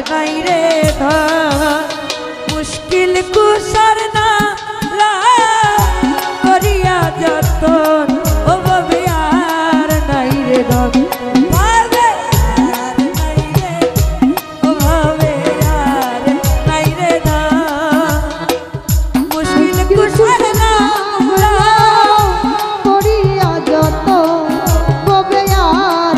নাই রে ধন মুশকিল কুসার না করিয়া যতন ও ভাবে আর নাই রে ধন ভাবে আর নাই রে ও ভাবে আর নাই রে ধন মুশকিল কুসার না করিয়া যত ববে আর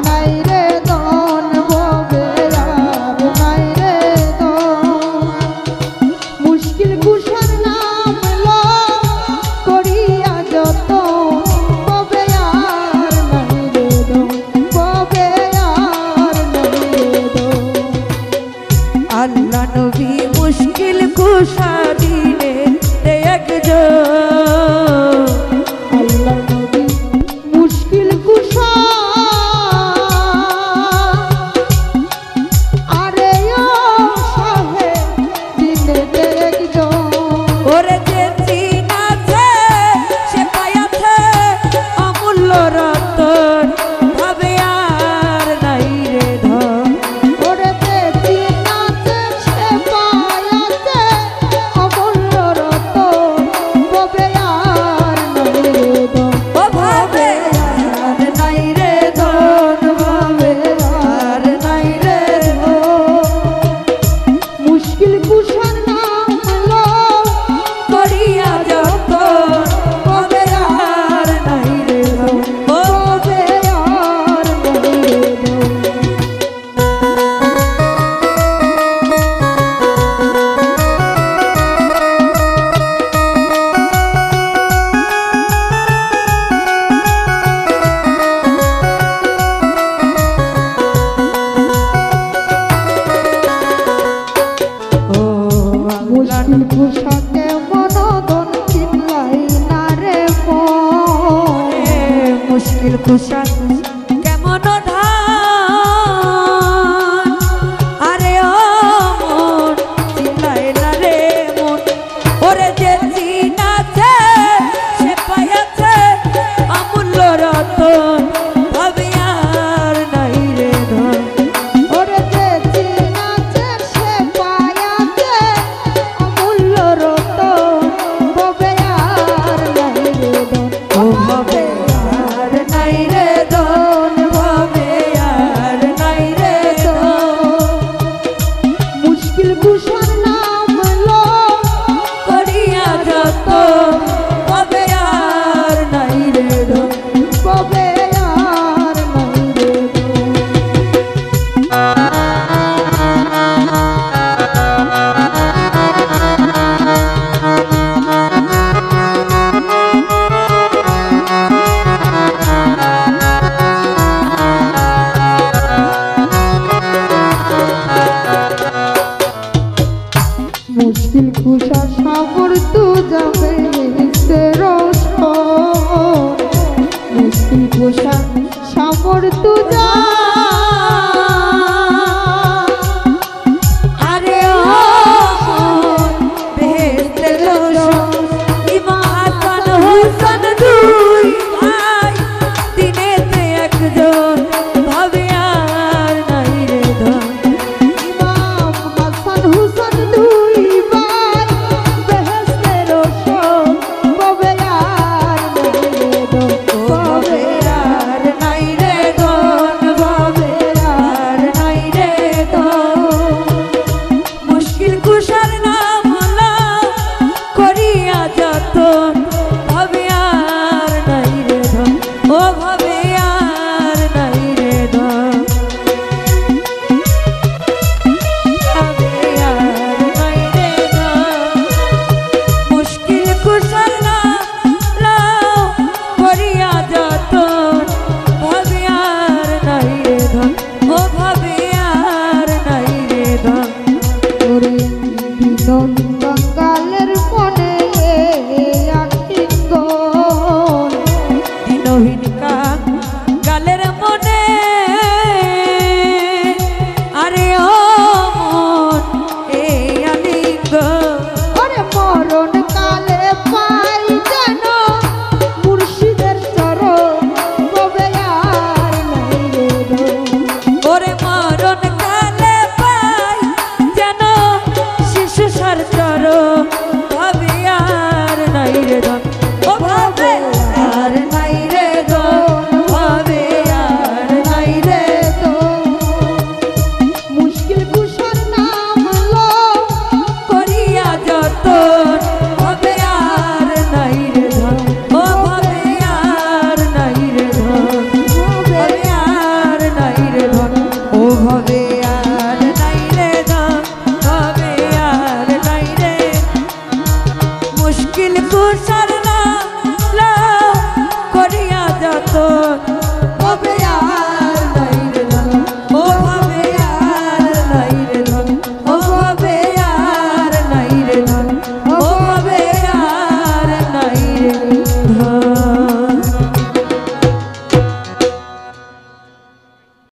নাই রে ধন ববে আর নাই রে ধন মুশকিল কুশার নাম লো করিয়া যত ববে আর নাই রে ধন ববে আর নাই রে ধন আল্লাহ নবী মুশকিল কুশা দিলে একজন আল্লাহ নবী মুশকিল কুশা আরে ও সাহে দিনে একজন ওরে যে চিনাছে সে পায়াছে অমূল্য রতন ভাবে আর নাই রে ধন ওরে দেবী নাচে সে পায়াতে অমূল্য রতন ববে আর নাই রে ধন ও ভাবে আর নাই রে ধন ভাবে আর নাই রে ধন মুশকিল কুশার নাম লো করিয়া যতন ভাবে আর নাই রে ধন ও ববে আর নাই রে ধন ও মুশকিল কুশাকে মনোদন চিল্লাই না রে মন মুশকিল কুশা কেমন ধান আরে ও মন চিল্লায় না রে মন ওরে যে চিনাছে সে পাইয়াছে অমূল্য রতন ভাবে আর নাই রে ধন ওরে দেবী নাচে সে পায়াতে অমূল্য রতন ববে আর নাই রে ধন ও ভাবে আর নাই রে ধন ধন